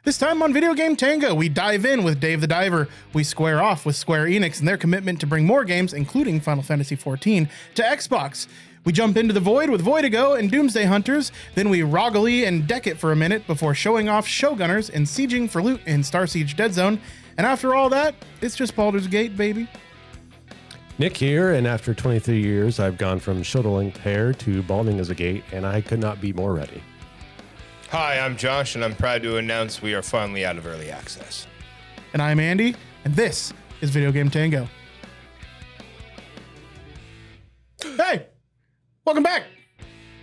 This time on Video Game Tango, we dive in with Dave the Diver. We square off with Square Enix and their commitment to bring more games, including Final Fantasy XIV, to Xbox. We jump into the void with Voidigo and Doomsday Hunters, then we Rogally and Deck it for a minute before showing off Showgunners and seiging for loot in Starsiege Deadzone. And after all that, it's just Baldur's Gate, baby. Nick here, and after 23 years, I've gone from shoulder-length hair to balding as a gate, and I could not be more ready. Hi, I'm Josh, and I'm proud to announce we are finally out of early access. And I'm Andy, and this is Video Game Tango. Hey, welcome back.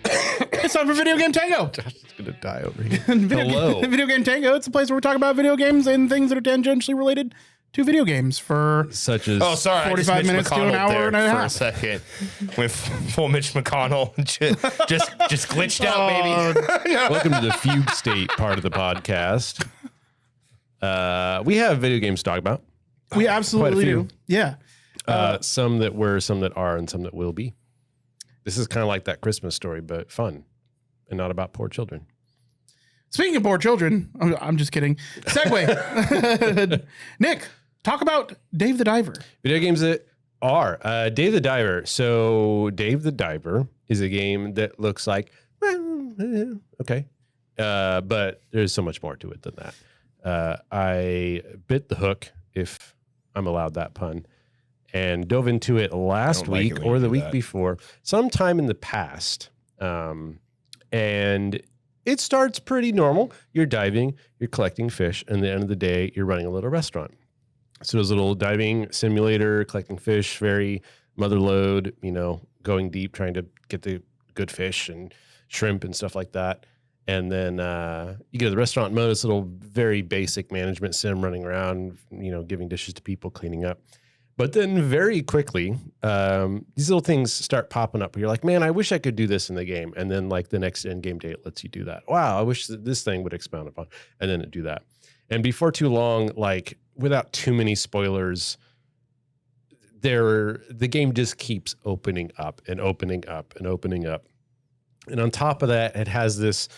It's time for Video Game Tango. Josh is going to die over here. Video Game Tango, it's a place where we talk about video games and things that are tangentially related to video games for such as 45 minutes to an hour and a half. For a second, when full Mitch McConnell just glitched out, baby. Welcome to the fugue state part of the podcast. We have video games to talk about. We absolutely do. Yeah. Some that were, some that are, and some that will be. This is kind of like that Christmas story, but fun and not about poor children. Speaking of poor children, I'm just kidding. Segue. Nick, talk about Dave the Diver. Video games that are. Dave the Diver. So Dave the Diver is a game that looks like, okay. But there's so much more to it than that. I bit the hook, if I'm allowed that pun, and dove into it last week or the week before, sometime in the past. And it starts pretty normal. You're diving, you're collecting fish, and at the end of the day, you're running a little restaurant. So there's a little diving simulator, collecting fish, very mother lode, going deep, trying to get the good fish and shrimp and stuff like that. And then you get to the restaurant mode, it's a little very basic management sim running around, giving dishes to people, cleaning up. But then very quickly, these little things start popping up. You're like, man, I wish I could do this in the game. And then like the next end game day, it lets you do that. Wow, I wish that this thing would expound upon. And then it do that. And before too long, like without too many spoilers, the game just keeps opening up and opening up and opening up. And on top of that, it has this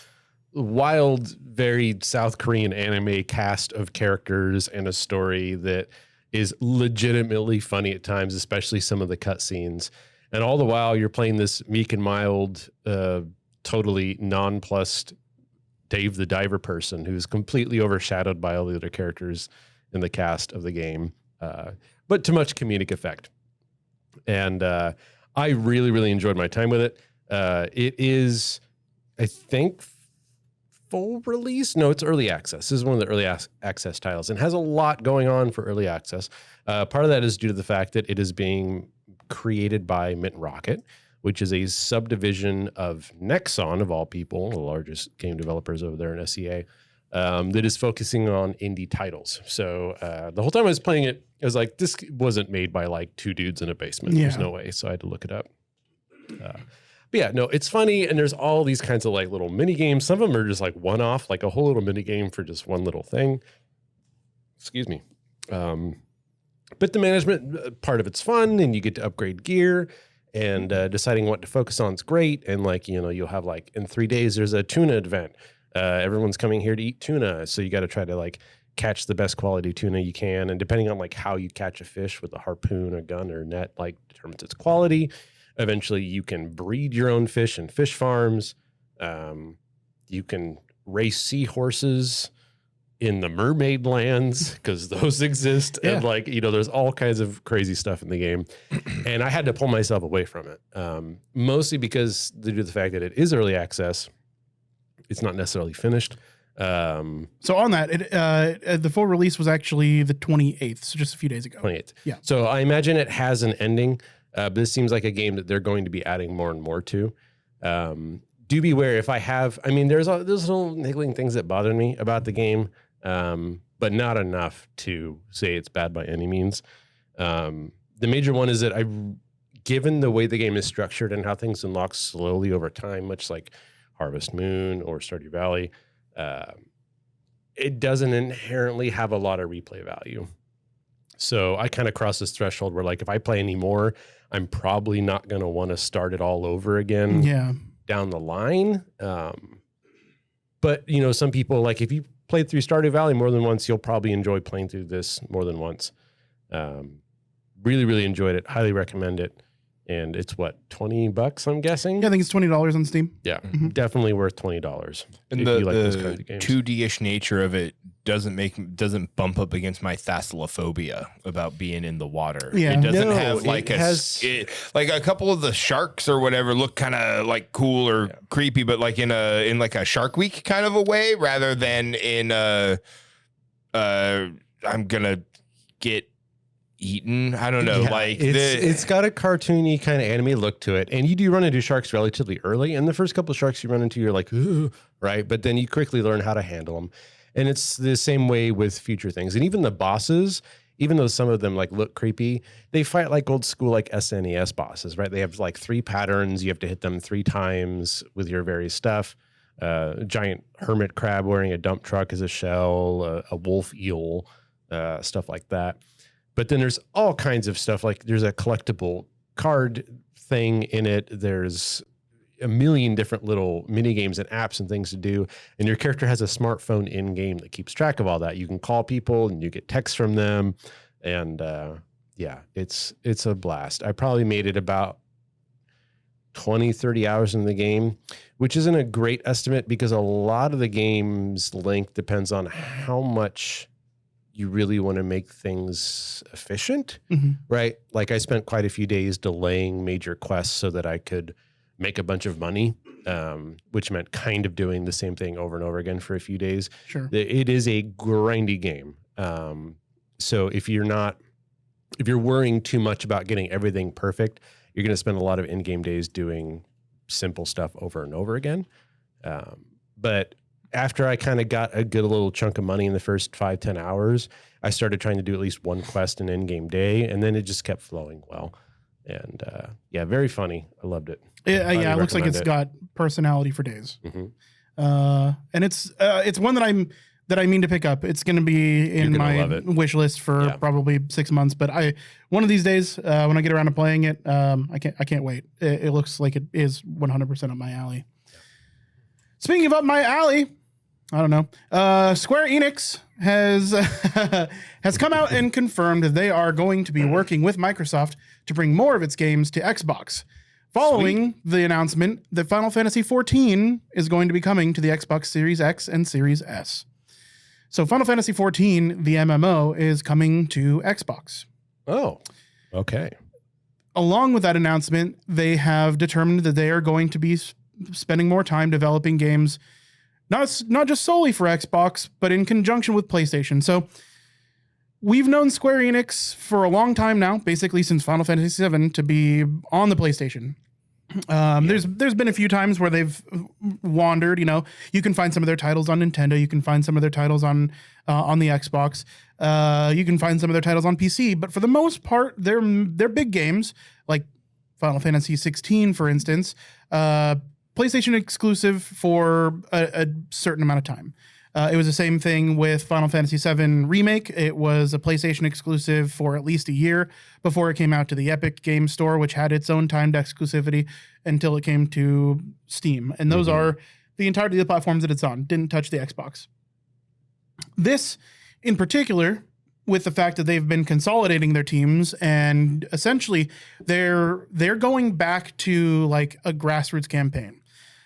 wild, very South Korean anime cast of characters and a story that is legitimately funny at times, especially some of the cutscenes. And all the while you're playing this meek and mild, totally nonplussed Dave the Diver person who's completely overshadowed by all the other characters in the cast of the game, but to much comedic effect. And I really, really enjoyed my time with it. It is, I think, full release. No, it's early access. This is one of the early access titles and has a lot going on for early access. Part of that is due to the fact that it is being created by MINTROCKET, which is a subdivision of Nexon, of all people, the largest game developers over there in SEA, that is focusing on indie titles. So the whole time I was playing it, I was like, this wasn't made by like two dudes in a basement. Yeah. There's no way. So I had to look it up. But yeah, no, it's funny. And there's all these kinds of like little mini games. Some of them are just like one-off, like a whole little mini game for just one little thing. Excuse me. But the management part of it's fun, and you get to upgrade gear, and deciding what to focus on is great. And like, you'll have like in 3 days, there's a tuna event. Everyone's coming here to eat tuna. So you got to try to like catch the best quality tuna you can. And depending on like how you catch a fish with a harpoon, a gun, or net, like determines its quality. Eventually, you can breed your own fish in fish farms. You can race seahorses in the mermaid lands because those exist. Yeah. And like, there's all kinds of crazy stuff in the game. And I had to pull myself away from it, mostly because due to the fact that it is early access, it's not necessarily finished. So on that, the full release was actually the 28th, so just a few days ago. 28th. Yeah. So I imagine it has an ending. But this seems like a game that they're going to be adding more and more to. Do beware if there's little niggling things that bother me about the game, but not enough to say it's bad by any means. The major one is that given the way the game is structured and how things unlock slowly over time, much like Harvest Moon or Stardew Valley, it doesn't inherently have a lot of replay value. So I kind of cross this threshold where like, if I play any more, I'm probably not going to want to start it all over again down the line. But, some people, like if you played through Stardew Valley more than once, you'll probably enjoy playing through this more than once. Really, really enjoyed it. Highly recommend it. And it's what, $20, I'm guessing? Yeah, I think it's $20 on Steam. Yeah, definitely worth $20. And if the, you like those kinds of games. 2D-ish nature of it doesn't bump up against my thalassophobia about being in the water. Yeah. It doesn't No, have like like a couple of the sharks or whatever look kind of like cool or creepy, but like in like a Shark Week kind of a way, rather than in I'm gonna get eaten. I don't know. Yeah, like it's got a cartoony kind of anime look to it, and you do run into sharks relatively early. And the first couple of sharks you run into, you're like, ooh, right? But then you quickly learn how to handle them. And it's the same way with future things. And even the bosses, even though some of them like look creepy, they fight like old school like SNES bosses, right? They have like 3 patterns. You have to hit them 3 times with your various stuff. Giant hermit crab wearing a dump truck as a shell, a wolf eel, stuff like that. But then there's all kinds of stuff. Like there's a collectible card thing in it. There's a million different little mini games and apps and things to do. And your character has a smartphone in game that keeps track of all that. You can call people and you get texts from them. And yeah, it's a blast. I probably made it about 20, 30 hours in the game, which isn't a great estimate because a lot of the game's length depends on how much you really want to make things efficient, right? Like I spent quite a few days delaying major quests so that I could make a bunch of money, which meant kind of doing the same thing over and over again for a few days. Sure. It is a grindy game. So if you're worrying too much about getting everything perfect, you're going to spend a lot of in-game days doing simple stuff over and over again. But after I kind of got a good little chunk of money in the first 5-10 hours, I started trying to do at least one quest an in-game day, and then it just kept flowing well. And yeah, very funny. I loved it. Yeah, it looks like it's got personality for days. And it's one that I mean to pick up. It's going to be in my wish list for probably 6 months. But one of these days when I get around to playing it, I can't wait. It looks like it is 100% up my alley. Speaking of up my alley, I don't know. Square Enix has come out and confirmed that they are going to be working with Microsoft to bring more of its games to Xbox. Following the announcement that Final Fantasy XIV is going to be coming to the Xbox Series X and Series S. So Final Fantasy XIV, the MMO, is coming to Xbox. Oh, okay. Along with that announcement, they have determined that they are going to be spending more time developing games, not just solely for Xbox, but in conjunction with PlayStation. So we've known Square Enix for a long time now, basically since Final Fantasy VII, to be on the PlayStation. There's been a few times where they've wandered. You know, you can find some of their titles on Nintendo. You can find some of their titles on the Xbox. You can find some of their titles on PC. But for the most part, they're big games like Final Fantasy 16, for instance. PlayStation exclusive for a certain amount of time. It was the same thing with Final Fantasy VII Remake. It was a PlayStation exclusive for at least a year before it came out to the Epic Game Store, which had its own timed exclusivity until it came to Steam. And those are the entirety of the platforms that it's on. Didn't touch the Xbox. This, in particular, with the fact that they've been consolidating their teams and essentially they're going back to like a grassroots campaign.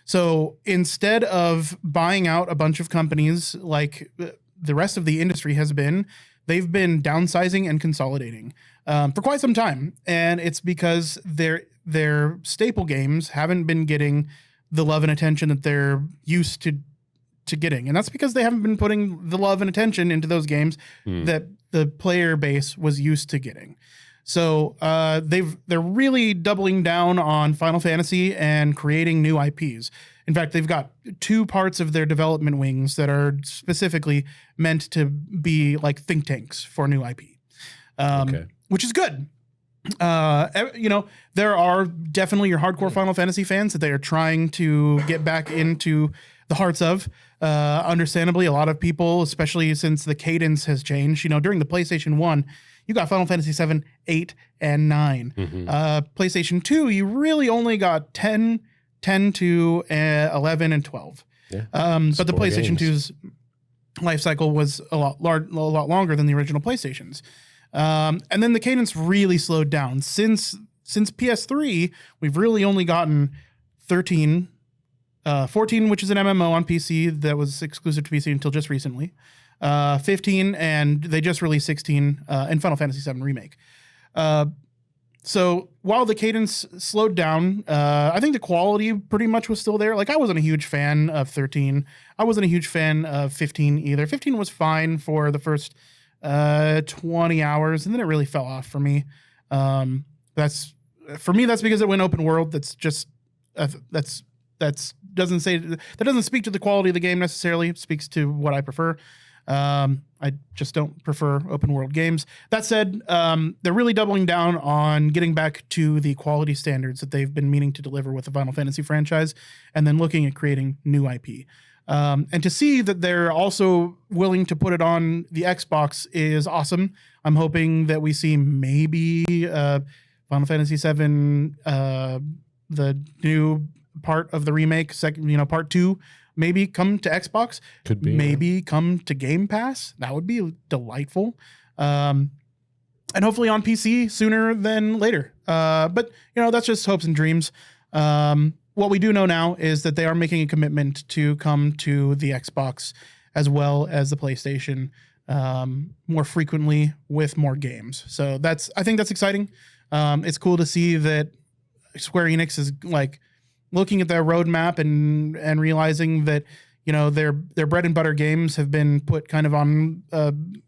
So instead of buying out a bunch of companies like the rest of the industry has been, they've been downsizing and consolidating for quite some time. And it's because their staple games haven't been getting the love and attention that they're used to getting. And that's because they haven't been putting the love and attention into those games that the player base was used to getting. So they're really doubling down on Final Fantasy and creating new IPs. In fact, they've got 2 parts of their development wings that are specifically meant to be like think tanks for new IP, which is good. You know, there are definitely your hardcore Final Fantasy fans that they are trying to get back into the hearts of. Understandably, a lot of people, especially since the cadence has changed, you know, during the PlayStation 1, you got Final Fantasy 7, 8, and 9. PlayStation 2, you really only got 10 to 11, and 12. Yeah. But the PlayStation 2's life cycle was a lot longer than the original PlayStations. And then the cadence really slowed down. Since PS3, we've really only gotten 13, 14, which is an MMO on PC that was exclusive to PC until just recently, 15, and they just released 16 in Final Fantasy VII Remake. So while the cadence slowed down, I think the quality pretty much was still there. Like, I wasn't a huge fan of 13. I wasn't a huge fan of 15 either. 15 was fine for the first 20 hours, and then it really fell off for me. That's because it went open world. That's just that doesn't speak to the quality of the game necessarily. It speaks to what I prefer. I just don't prefer open world games. That said, they're really doubling down on getting back to the quality standards that they've been meaning to deliver with the Final Fantasy franchise, and then looking at creating new IP. And to see that they're also willing to put it on the Xbox is awesome. I'm hoping that we see maybe Final Fantasy VII, the new part of the remake, part 2, maybe come to Xbox. Could be. Maybe come to Game Pass. That would be delightful. And hopefully on PC sooner than later. But, that's just hopes and dreams. What we do know now is that they are making a commitment to come to the Xbox as well as the PlayStation more frequently with more games. So I think that's exciting. It's cool to see that Square Enix is like looking at their roadmap and realizing that, their bread and butter games have been put kind of on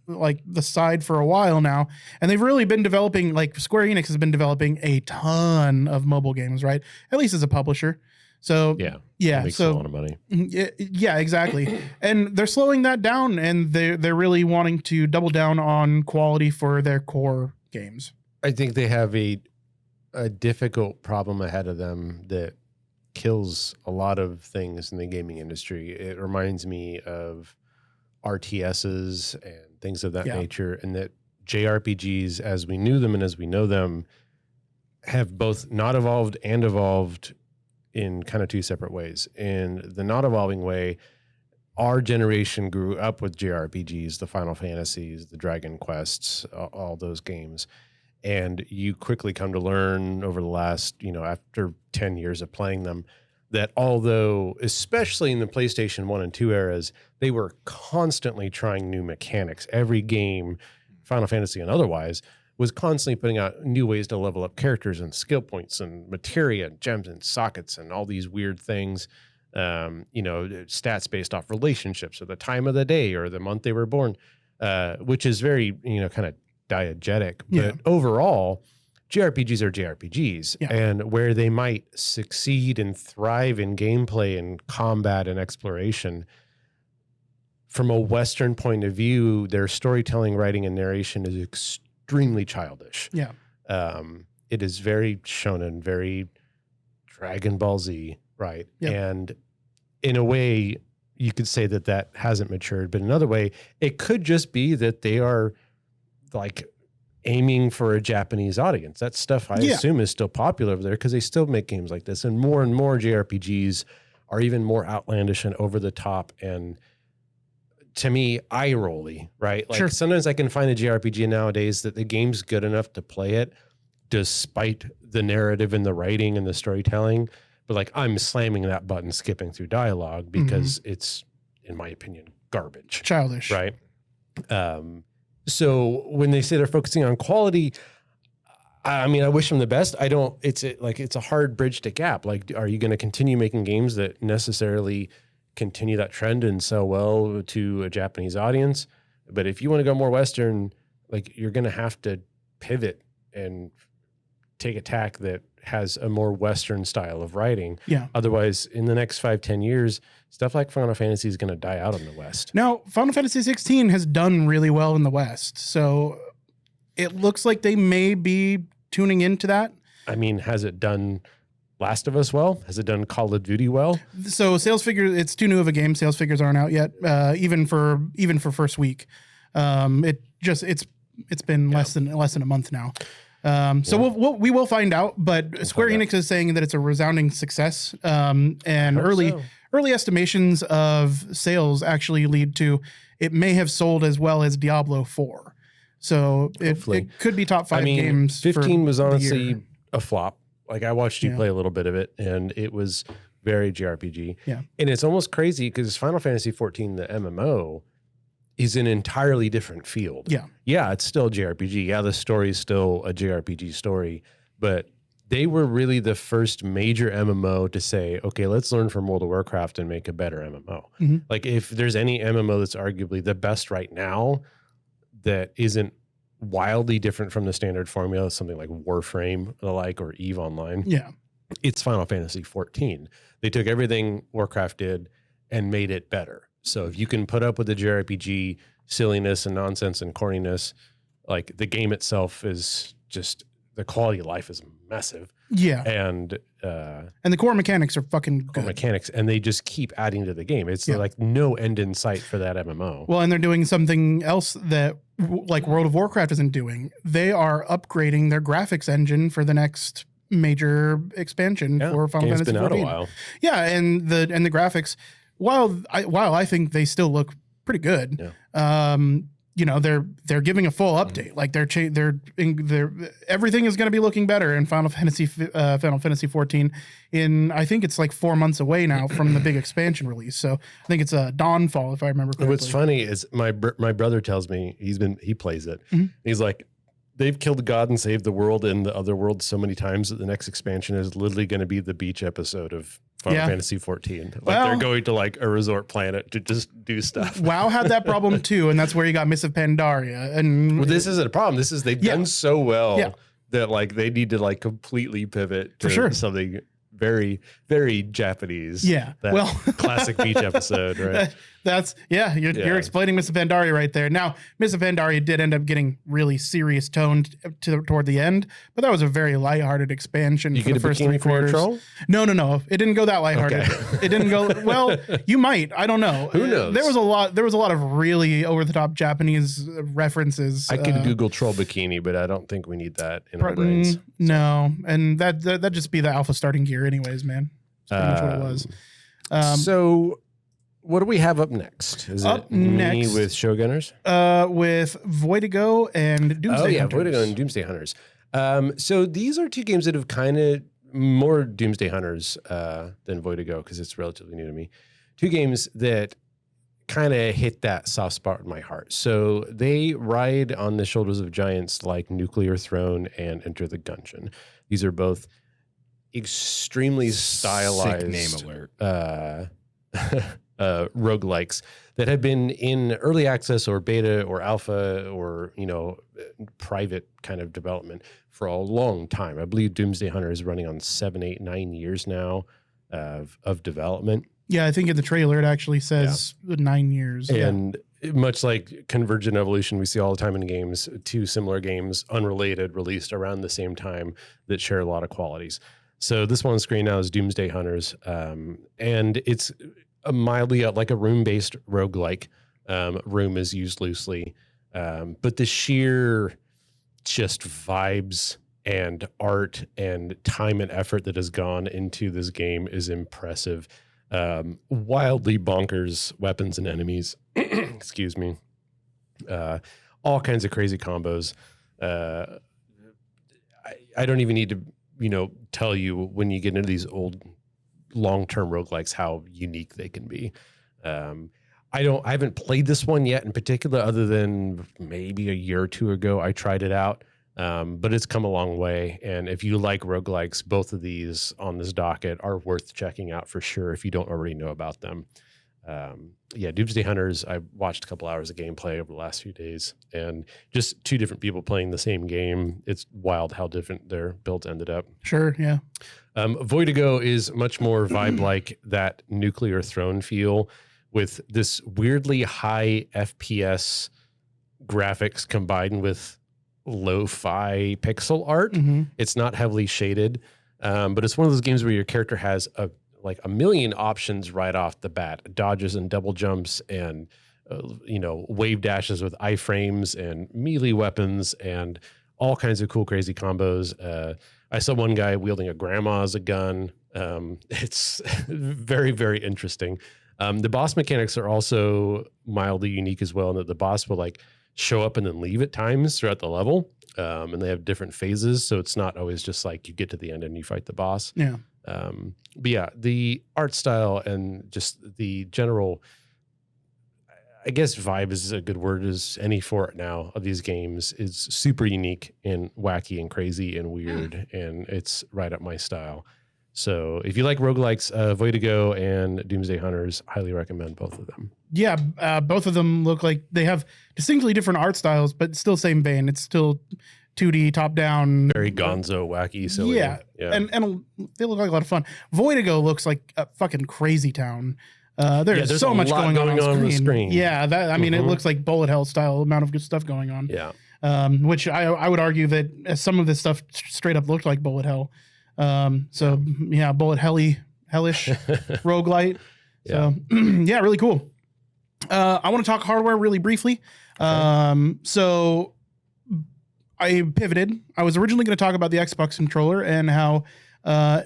like the side for a while now. And they've really been developing, like Square Enix has been developing a ton of mobile games, right? At least as a publisher. So yeah, makes so a lot of money. Yeah, exactly. And they're slowing that down, and they're really wanting to double down on quality for their core games. I think they have a difficult problem ahead of them that kills a lot of things in the gaming industry. It reminds me of RTSs and things of that nature, and that JRPGs, as we knew them and as we know them, have both not evolved and evolved in kind of two separate ways. In the not evolving way, our generation grew up with JRPGs, the Final Fantasies, the Dragon Quests, all those games. And you quickly come to learn over the last, after 10 years of playing them, that although, especially in the PlayStation 1 and 2 eras, they were constantly trying new mechanics. Every game, Final Fantasy and otherwise, was constantly putting out new ways to level up characters and skill points and materia and gems and sockets and all these weird things, stats based off relationships or the time of the day or the month they were born, which is very, kind of diegetic. But overall, JRPGs are JRPGs. Yeah. And where they might succeed and thrive in gameplay and combat and exploration, from a Western point of view, their storytelling, writing, and narration is extremely childish. Yeah. It is very shonen, very Dragon Ball Z, right? Yep. And in a way, you could say that hasn't matured, but another way, it could just be that they are like aiming for a Japanese audience. That stuff I assume is still popular over there because they still make games like this, and more JRPGs are even more outlandish and over the top, and to me, eye-rolly, right? Like sometimes I can find a JRPG nowadays that the game's good enough to play it despite the narrative and the writing and the storytelling, but like I'm slamming that button, skipping through dialogue because it's, in my opinion, garbage. Childish. Right? So when they say they're focusing on quality, I mean, I wish them the best. It's a hard bridge to gap. Like, are you going to continue making games that necessarily continue that trend and sell well to a Japanese audience? But if you want to go more Western, like, you're going to have to pivot and take a tack that has a more Western style of writing. Yeah. Otherwise, in the next 5-10 years, stuff like Final Fantasy is going to die out in the West. Now, Final Fantasy 16 has done really well in the West, so it looks like they may be tuning into that. I mean, has it done Last of Us well? Has it done Call of Duty well? So sales figures, it's too new of a game. Sales figures aren't out yet, even for first week. It's been less than a month now. So we will find out, but Square Enix is saying that it's a resounding success. And early early estimations of sales actually lead to it may have sold as well as Diablo 4. So it could be top 5 games. 15 was the honestly year. a flop. Like I watched you play a little bit of it, and it was very JRPG. Yeah. And it's almost crazy because Final Fantasy 14, the MMO, is an entirely different field. Yeah. Yeah, it's still JRPG. Yeah, the story is still a JRPG story, but they were really the first major MMO to say, okay, let's learn from World of Warcraft and make a better MMO. Mm-hmm. Like if there's any MMO that's arguably the best right now that isn't wildly different from the standard formula, something like Warframe, the like, or EVE Online. Yeah. It's Final Fantasy 14. They took everything Warcraft did and made it better. So if you can put up with the JRPG silliness and nonsense and corniness, like the game itself is just, the quality of life is massive. Yeah. And the core mechanics are fucking good. Mechanics, and they just keep adding to the game. It's like no end in sight for that MMO. Well, and they're doing something else that like World of Warcraft isn't doing. They are upgrading their graphics engine for the next major expansion for Final Fantasy 14. Been out a while. Yeah, and the graphics, while I think they still look pretty good. Yeah. You know, they're giving a full update. Like they're everything is going to be looking better in Final Fantasy 14. In I think it's like 4 months away now from the big expansion release. So I think it's a Dawnfall, if I remember correctly. What's funny is my brother tells me he plays it. Mm-hmm. He's like, they've killed God and saved the world in the other world so many times that the next expansion is literally going to be the beach episode of Final Fantasy 14. Like they're going to like a resort planet to just do stuff. WoW had that problem too, and that's where you got Miss of Pandaria. And well, this isn't a problem. This is they've done so well that like they need to like completely pivot to something very, very Japanese. Yeah. That classic beach episode, right? You're explaining Miss of Pandaria right there. Now, Miss of Pandaria did end up getting really serious toned toward the end, but that was a very lighthearted expansion for the first 3 quarters. No. It didn't go that lighthearted. Okay. It didn't go well. You might. I don't know. Who knows? There was a lot of really over the top Japanese references. I could Google troll bikini, but I don't think we need that in our brains. No, and that'd just be the alpha starting gear, anyways, man. That's pretty much what it was. So. What do we have up next? Is up it me next, with Showgunners? With Voidigo and Doomsday Hunters. Voidigo and Doomsday Hunters. So these are 2 games that have kind of more Doomsday Hunters than Voidigo because it's relatively new to me. 2 games that kind of hit that soft spot in my heart. So they ride on the shoulders of giants like Nuclear Throne and Enter the Gungeon. These are both extremely stylized. Sick name alert. Roguelikes that have been in early access or beta or alpha or, private kind of development for a long time. I believe Doomsday Hunter is running on 7, 8, 9 years now of development. Yeah, I think in the trailer it actually says 9 years. And much like Convergent Evolution, we see all the time in games, 2 similar games, unrelated, released around the same time that share a lot of qualities. So this one on screen now is Doomsday Hunters, and it's mildly like a room-based roguelike. Room is used loosely, but the sheer just vibes and art and time and effort that has gone into this game is impressive. Wildly bonkers weapons and enemies. Excuse me. All kinds of crazy combos. I don't even need to, tell you when you get into these old long-term roguelikes how unique they can be. I haven't played this one yet in particular, other than maybe a year or 2 ago I tried it out. But it's come a long way. And if you like roguelikes, both of these on this docket are worth checking out for sure if you don't already know about them. Doomsday Hunters, I watched a couple hours of gameplay over the last few days, and just 2 different people playing the same game. It's wild how different their builds ended up. Sure, yeah. Voidigo is much more vibe-like that Nuclear Throne feel with this weirdly high FPS graphics combined with lo-fi pixel art. Mm-hmm. It's not heavily shaded, but it's one of those games where your character has a million options right off the bat, dodges and double jumps and wave dashes with iframes and melee weapons and all kinds of cool crazy combos. I saw one guy wielding a grandma as a gun, It's very, very interesting. The boss mechanics are also mildly unique as well, in that the boss will like show up and then leave at times throughout the level. And they have different phases. So it's not always just like you get to the end and you fight the boss. Yeah. But yeah, the art style and just the general, I guess vibe is a good word as any for it now, of these games is super unique and wacky and crazy and weird. And it's right up my style. So if you like roguelikes, Voidigo and Doomsday Hunters, highly recommend both of them. Yeah, both of them look like they have distinctly different art styles, but still same vein. It's still 2D, top down. Very gonzo, wacky, silly. Yeah. And they look like a lot of fun. Voidigo looks like a fucking crazy town. There's so much going on the screen. Yeah, that it looks like bullet hell style amount of good stuff going on. Yeah. Which I would argue that some of this stuff straight up looked like bullet hell. Bullet hellish roguelite. So yeah, really cool. I want to talk hardware really briefly. So I pivoted. I was originally going to talk about the Xbox controller and how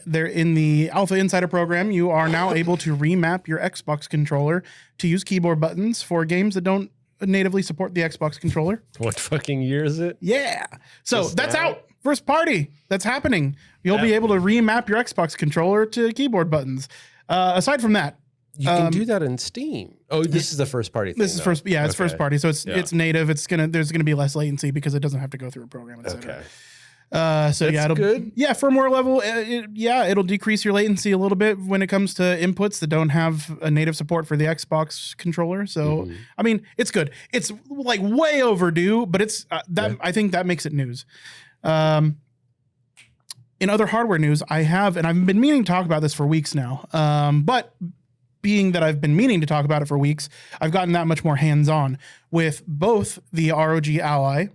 they're in the Alpha Insider program. You are now able to remap your Xbox controller to use keyboard buttons for games that don't natively support the Xbox controller. What fucking year is it? Yeah. So that's out. First party. That's happening. You'll be able to remap your Xbox controller to keyboard buttons. Aside from that, you can do that in Steam. Oh, this is the first party thing. This is first. Yeah, it's first party. So it's native. There's gonna be less latency because it doesn't have to go through a program. Okay. It'll good. Yeah, firmware level. It'll decrease your latency that little bit when it comes to inputs that don't have a native support for the Xbox controller. So it's good. It's like way overdue, but it's I think that makes it news. In other hardware news, I've been meaning to talk about this for weeks now. But being that I've been meaning to talk about it for weeks, I've gotten that much more hands-on with both the ROG Ally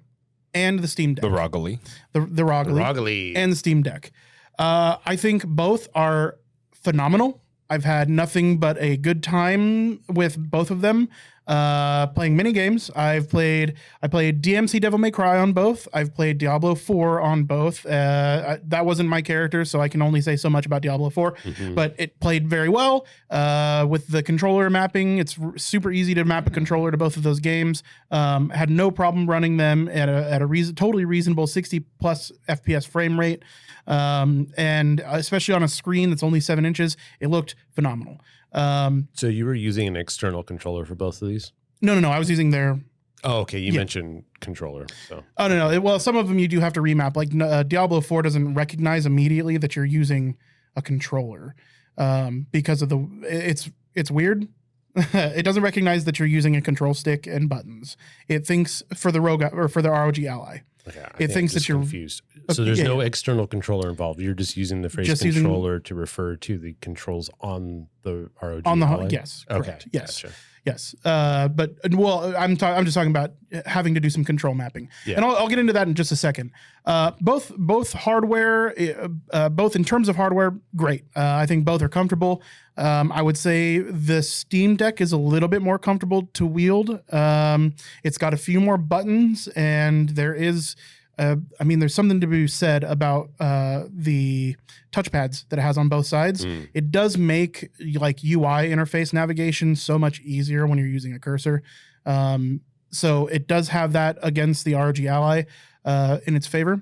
and the Steam Deck. The Rogally. The Rogally. And the Steam Deck. I think both are phenomenal. I've had nothing but a good time with both of them. Playing mini games. I played DMC Devil May Cry on both. I've played Diablo 4 on both. That wasn't my character, so I can only say so much about Diablo 4. But it played very well with the controller mapping. It's super easy to map a controller to both of those games. Had no problem running them at a totally reasonable 60 plus FPS frame rate. And especially on a screen that's only 7 inches, it looked phenomenal. So you were using an external controller for both of these? No. I was using their. Oh, okay. You mentioned controller. So. Oh, no. Well, some of them you do have to remap. Like Diablo 4 doesn't recognize immediately that you're using a controller because of it's weird. It doesn't recognize that you're using a control stick and buttons. It thinks for the ROG Ally. Okay, it thinks that you're confused. So there's no external controller involved. You're just using the phrase controller to refer to the controls on the ROG. Yes. Okay. Correct. Yes. Gotcha. Yes. I'm just talking about having to do some control mapping, and I'll get into that in just a second. Both hardware, both in terms of hardware, great. I think both are comfortable. I would say the Steam Deck is a little bit more comfortable to wield. It's got a few more buttons, and there is, there's something to be said about the touchpads that it has on both sides. It does make like UI interface navigation so much easier when you're using a cursor. So it does have that against the ROG Ally in its favor.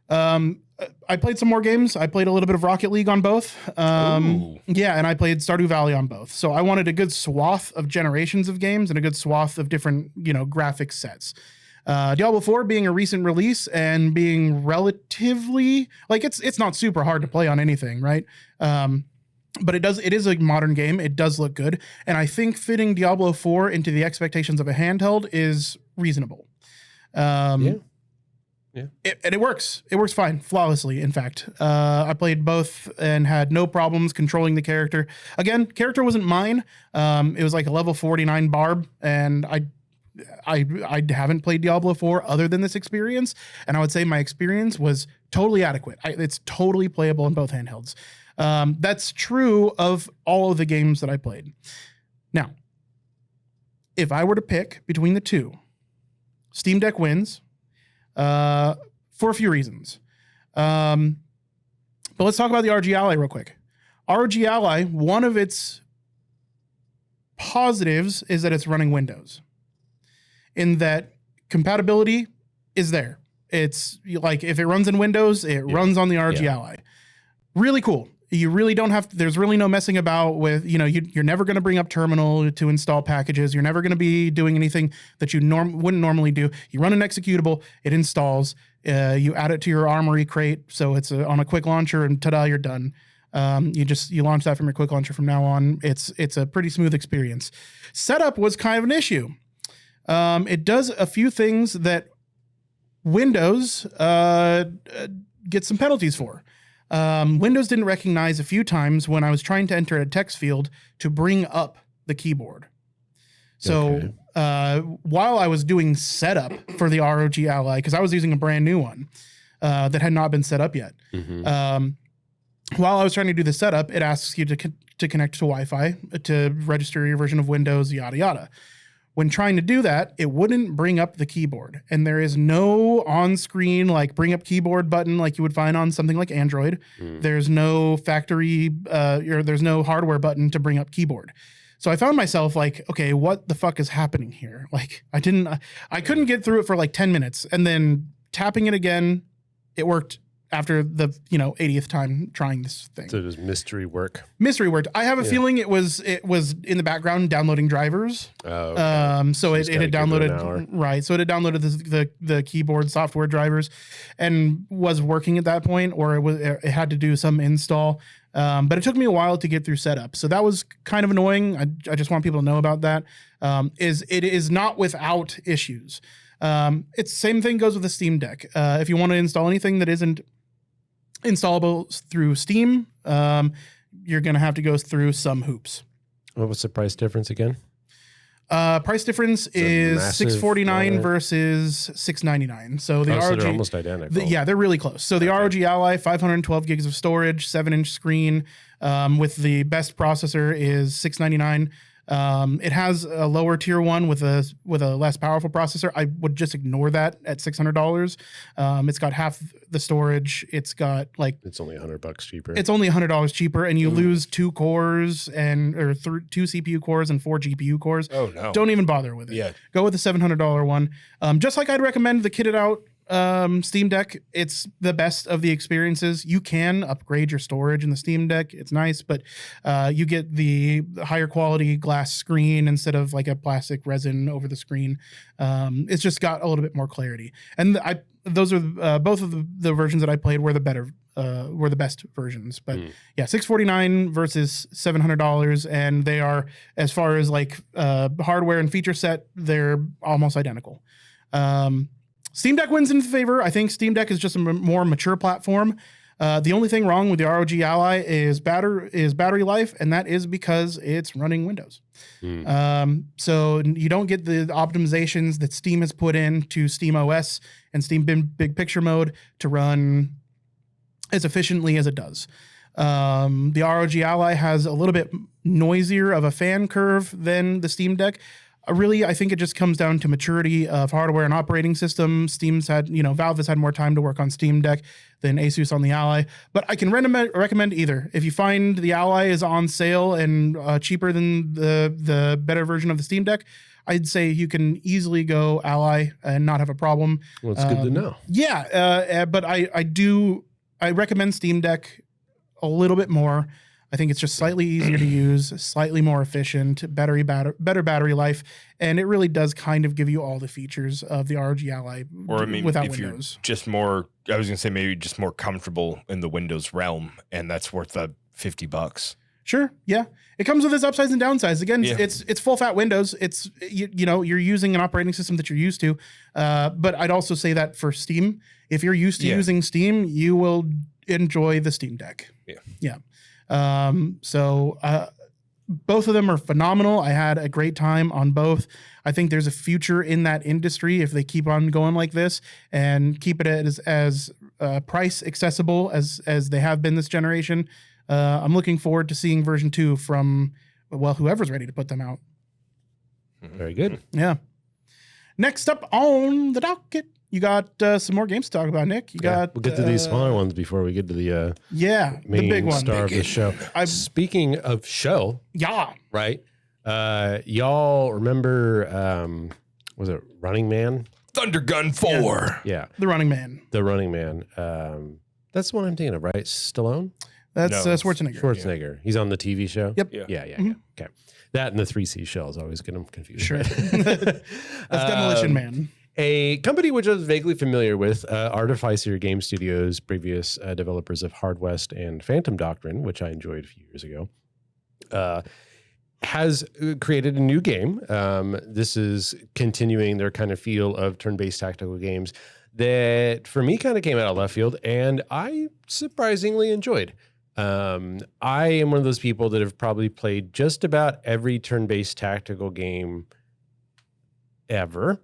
I played some more games. I played a little bit of Rocket League on both. And I played Stardew Valley on both. So I wanted a good swath of generations of games and a good swath of different, graphic sets. Diablo 4 being a recent release and being relatively like it's not super hard to play on anything, right? But it is a modern game. It does look good. And I think fitting Diablo 4 into the expectations of a handheld is reasonable. Yeah. It works. It works fine, flawlessly, in fact. I played both and had no problems controlling the character. Again, character wasn't mine. It was like a level 49 barb, and I haven't played Diablo 4 other than this experience, and I would say my experience was totally adequate. It's totally playable in both handhelds. That's true of all of the games that I played. Now, if I were to pick between the two, Steam Deck wins. For a few reasons. But let's talk about the ROG Ally real quick. ROG Ally, one of its positives is that it's running Windows. In that compatibility is there. It's like if it runs in Windows, it runs on the ROG Ally. Really cool. You really don't have to, there's really no messing about with, you're never going to bring up terminal to install packages. You're never going to be doing anything that you wouldn't normally do. You run an executable, it installs, you add it to your Armory crate. So it's on a quick launcher and ta-da, you're done. You launch that from your quick launcher from now on. It's a pretty smooth experience. Setup was kind of an issue. It does a few things that Windows gets some penalties for. Windows didn't recognize a few times when I was trying to enter a text field to bring up the keyboard. So while I was doing setup for the ROG Ally, because I was using a brand new one that had not been set up yet, while I was trying to do the setup, it asks you to connect to Wi-Fi to register your version of Windows, yada, yada. When trying to do that, it wouldn't bring up the keyboard. And there is no on-screen like bring up keyboard button like you would find on something like Android. There's no factory, there's no hardware button to bring up keyboard. So I found myself like, okay, what the fuck is happening here? Like I couldn't get through it for like 10 minutes. And then tapping it again, it worked after the 80th time trying this thing. So it was mystery work. Mystery worked. I have a feeling it was in the background downloading drivers. Oh, okay. So it had downloaded right. So it had downloaded the keyboard software drivers, and was working at that point, or it had to do some install. But it took me a while to get through setup. So that was kind of annoying. I just want people to know about that. It is not without issues. It's same thing goes with the Steam Deck. If you want to install anything that isn't installable through Steam, you're going to have to go through some hoops. What was the price difference again? Price difference is $649 versus $699. So the ROG, they're almost identical. They're really close. So the ROG Ally, 512 gigs of storage, 7-inch screen, with the best processor is $699. It has a lower tier one with a less powerful processor. I would just ignore that at $600. It's got half the storage. It's got it's only $100 cheaper. It's only $100 cheaper, and you lose 2 cores or 2 CPU cores and 4 GPU cores. Oh no! Don't even bother with it. Yeah, go with the $700 one. Just like I'd recommend the kitted out Steam Deck. It's the best of the experiences. You can upgrade your storage in the Steam Deck. It's nice, but you get the higher quality glass screen instead of like a plastic resin over the screen. It's just got a little bit more clarity. And those are both of the versions that I played were the best versions. But yeah, $649 versus $700, and they are, as far as like hardware and feature set, they're almost identical. Steam Deck wins in favor. I think Steam Deck is just a more mature platform. The only thing wrong with the ROG Ally is battery life, and that is because it's running Windows. So you don't get the optimizations that Steam has put into Steam OS and Steam Big Picture mode to run as efficiently as it does. The ROG Ally has a little bit noisier of a fan curve than the Steam Deck. Really, I think it just comes down to maturity of hardware and operating system. Valve has had more time to work on Steam Deck than Asus on the Ally. But I can recommend either. If you find the Ally is on sale and cheaper than the better version of the Steam Deck, I'd say you can easily go Ally and not have a problem. Well, it's good to know. Yeah, but I recommend Steam Deck a little bit more. I think it's just slightly easier to use, slightly more efficient, better battery life, and it really does kind of give you all the features of the ROG Ally without if Windows. You're just more, I was going to say maybe just more comfortable in the Windows realm, and that's worth the $50. Sure, yeah. It comes with its upsides and downsides. Again, it's full fat Windows. It's you're using an operating system that you're used to. But I'd also say that for Steam, if you're used to using Steam, you will enjoy the Steam Deck. Yeah. So both of them are phenomenal. I had a great time on both. I think there's a future in that industry if they keep on going like this and keep it as price accessible as they have been this generation. I'm looking forward to seeing version 2 from, whoever's ready to put them out. Very good. Yeah. Next up on the docket You got some more games to talk about, Nick. We'll get to these smaller ones before we get to the the big one. star of the show. Speaking of show, right? Y'all remember? Was it Running Man? Thundergun 4. Yeah, The Running Man. The Running Man. That's the one I'm thinking of, right? Stallone. That's Schwarzenegger. Schwarzenegger. He's on the TV show. Yep. Yeah. Okay. That and the 3 seashells always get them confused. Sure. Right? That's Demolition Man. A company which I was vaguely familiar with, Artificer Game Studios, previous developers of Hard West and Phantom Doctrine, which I enjoyed a few years ago, has created a new game. This is continuing their kind of feel of turn-based tactical games that, for me, kind of came out of left field, and I surprisingly enjoyed. I am one of those people that have probably played just about every turn-based tactical game ever.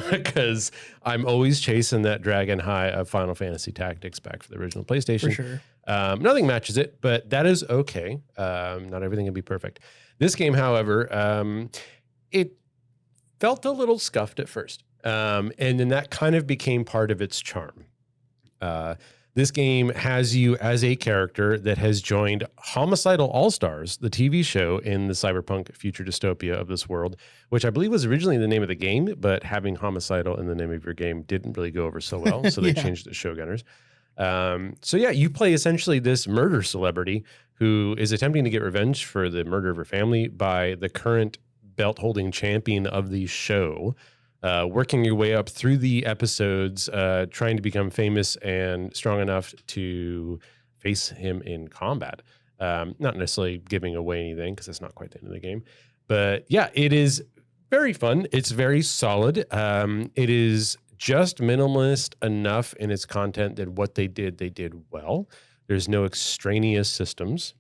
Because I'm always chasing that dragon high of Final Fantasy Tactics back for the original PlayStation. For sure. Nothing matches it, but that is okay. Not everything can be perfect. This game, however, it felt a little scuffed at first. And then that kind of became part of its charm. This game has you as a character that has joined Homicidal All-Stars, the TV show in the cyberpunk future dystopia of this world, which I believe was originally the name of the game, but having Homicidal in the name of your game didn't really go over so well, so they changed it to Showgunners. So yeah, you play essentially this murder celebrity who is attempting to get revenge for the murder of her family by the current belt-holding champion of the show. Working your way up through the episodes, trying to become famous and strong enough to face him in combat. Not necessarily giving away anything because that's not quite the end of the game. But yeah, it is very fun. It's very solid. It is just minimalist enough in its content that what they did well. There's no extraneous systems.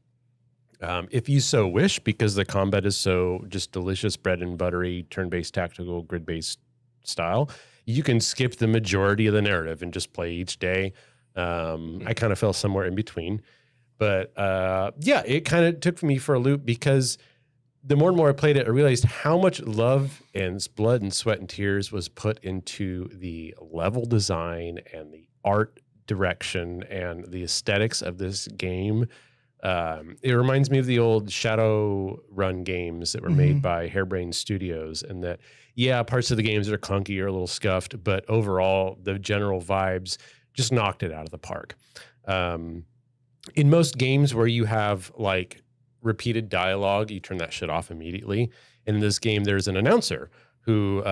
If you so wish, because the combat is so just delicious, bread and buttery, turn-based tactical, grid-based style, you can skip the majority of the narrative and just play each day. I kind of fell somewhere in between. But yeah, it kind of took me for a loop because the more and more I played it, I realized how much love and blood and sweat and tears was put into the level design and the art direction and the aesthetics of this game. It reminds me of the old Shadowrun games that were made by Harebrained Studios, and that, yeah, parts of the games that are clunky or a little scuffed, but overall, the general vibes just knocked it out of the park. In most games where you have like repeated dialogue, you turn that shit off immediately. In this game, there's an announcer who,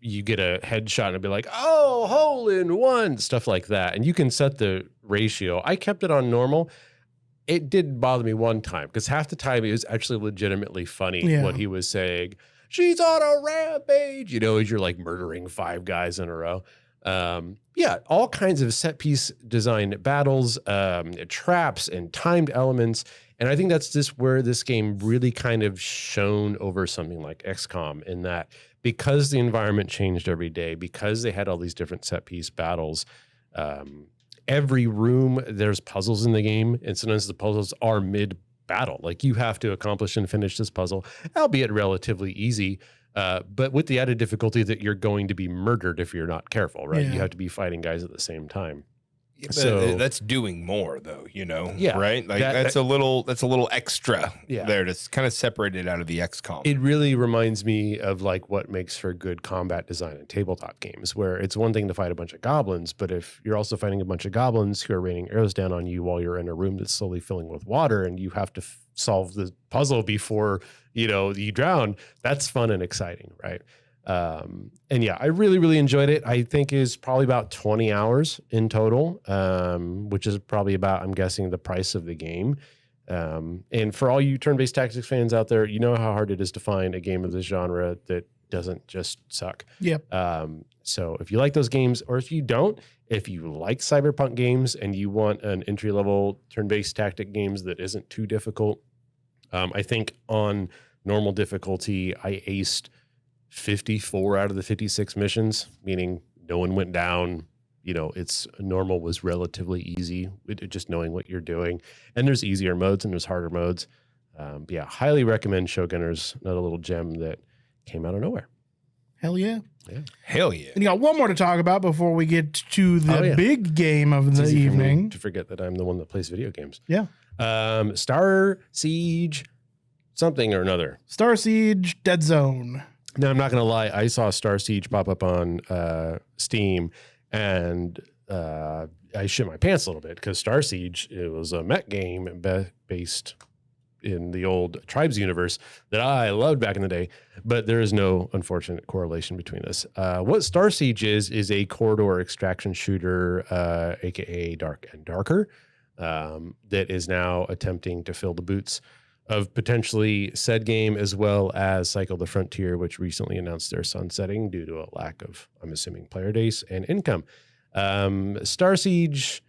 you get a headshot and it'll be like, oh, hole in one, stuff like that. And you can set the ratio. I kept it on normal. It did bother me one time because half the time it was actually legitimately funny what he was saying. She's on a rampage, as you're like murdering 5 guys in a row. Yeah, all kinds of set piece design battles, traps and timed elements. And I think that's just where this game really kind of shone over something like XCOM, in that because the environment changed every day, because they had all these different set piece battles, every room, there's puzzles in the game, and sometimes the puzzles are mid-battle. Like, you have to accomplish and finish this puzzle, albeit relatively easy, but with the added difficulty that you're going to be murdered if you're not careful, right? You have to be fighting guys at the same time. So that's doing more, though, Yeah, right? Like that's a little extra there to kind of separate it out of the XCOM. It really reminds me of like what makes for good combat design in tabletop games, where it's one thing to fight a bunch of goblins, but if you're also fighting a bunch of goblins who are raining arrows down on you while you're in a room that's slowly filling with water, and you have to solve the puzzle before you drown, that's fun and exciting, right? And yeah, I really, really enjoyed it. I think is probably about 20 hours in total, which is probably about, I'm guessing, the price of the game. And for all you turn-based tactics fans out there, you know how hard it is to find a game of this genre that doesn't just suck. Yep. So if you like those games, or if you don't, if you like cyberpunk games and you want an entry-level turn-based tactic games that isn't too difficult, I think on normal difficulty, I aced 54 out of the 56 missions, meaning no one went down. It's normal was relatively easy, just knowing what you're doing. And there's easier modes and there's harder modes. But yeah, highly recommend Showgunners, not a little gem that came out of nowhere. Hell yeah. Hell yeah. And you got one more to talk about before we get to the big game of the evening. To forget that I'm the one that plays video games. Yeah. Starsiege something or another. Starsiege Deadzone. Now, I'm not going to lie. I saw Starsiege pop up on Steam, and I shit my pants a little bit because Starsiege, it was a mech game based in the old Tribes universe that I loved back in the day, but there is no unfortunate correlation between this. What Starsiege is a corridor extraction shooter, aka Dark and Darker, that is now attempting to fill the boots of potentially said game, as well as Cycle the Frontier, which recently announced their sunsetting due to a lack of, I'm assuming, player days and income. Starsiege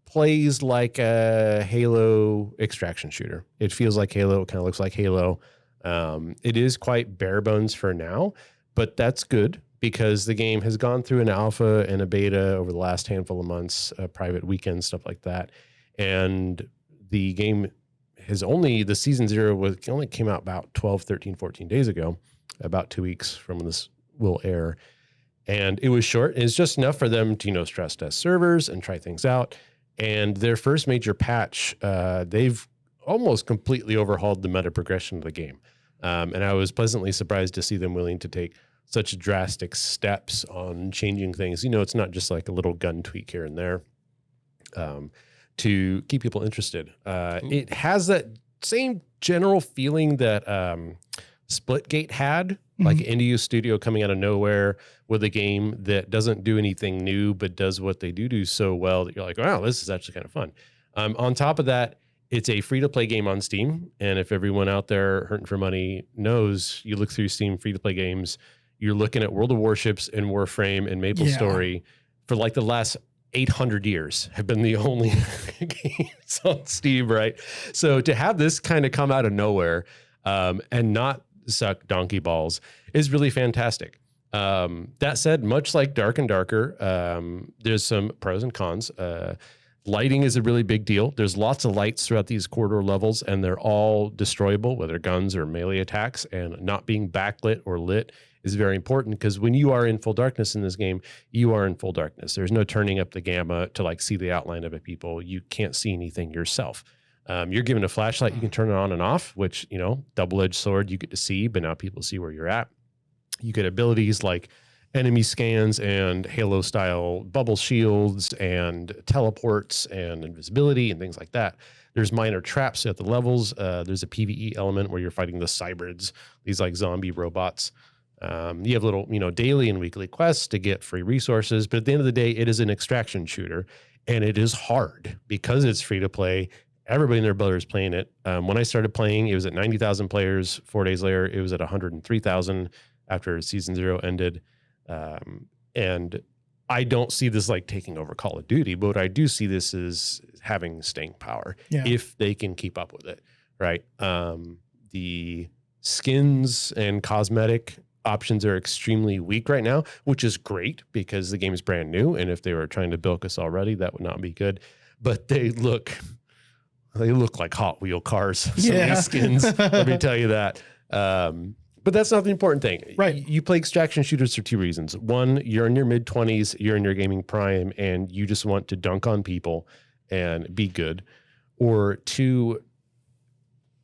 plays like a Halo extraction shooter. It feels like Halo. It kind of looks like Halo. It is quite bare bones for now, but that's good because the game has gone through an alpha and a beta over the last handful of months, private weekends, stuff like that. And the game has only, the season 0 only came out about 12, 13, 14 days ago, about 2 weeks from when this will air. And it was short. It's just enough for them to, stress test servers and try things out. And their first major patch, they've almost completely overhauled the meta progression of the game. And I was pleasantly surprised to see them willing to take such drastic steps on changing things. It's not just like a little gun tweak here and there to keep people interested. It has that same general feeling that Splitgate had, like an indie studio coming out of nowhere with a game that doesn't do anything new, but does what they do so well that you're like, wow, this is actually kind of fun. On top of that, it's a free-to-play game on Steam. And if everyone out there hurting for money knows, you look through Steam free-to-play games, you're looking at World of Warships and Warframe and MapleStory for like the last 800 years have been the only games on Steam, right? So to have this kind of come out of nowhere and not suck donkey balls is really fantastic. That said, much like Dark and Darker, there's some pros and cons. Lighting is a really big deal. There's lots of lights throughout these corridor levels, and they're all destroyable, whether guns or melee attacks, and not being backlit or lit is very important because when you are in full darkness in this game, you are in full darkness. There's no turning up the gamma to like see the outline of a people. You can't see anything yourself. You're given a flashlight, you can turn it on and off, which, double-edged sword, you get to see, but now people see where you're at. You get abilities like enemy scans and Halo-style bubble shields and teleports and invisibility and things like that. There's minor traps at the levels. There's a PvE element where you're fighting the cybrids, these like zombie robots. You have little, daily and weekly quests to get free resources, but at the end of the day, it is an extraction shooter, and it is hard because it's free to play. Everybody and their brother is playing it. When I started playing, it was at 90,000 players. 4 days later, it was at 103,000 after season 0 ended. And I don't see this like taking over Call of Duty, but what I do see this is having staying power if they can keep up with it, right? The skins and cosmetic options are extremely weak right now, which is great because the game is brand new. And if they were trying to bilk us already, that would not be good. But they look like Hot Wheel cars. Some of these skins, let me tell you that. But that's not the important thing. Right. You play extraction shooters for 2 reasons. One, you're in your mid-20s, you're in your gaming prime, and you just want to dunk on people and be good. Or 2,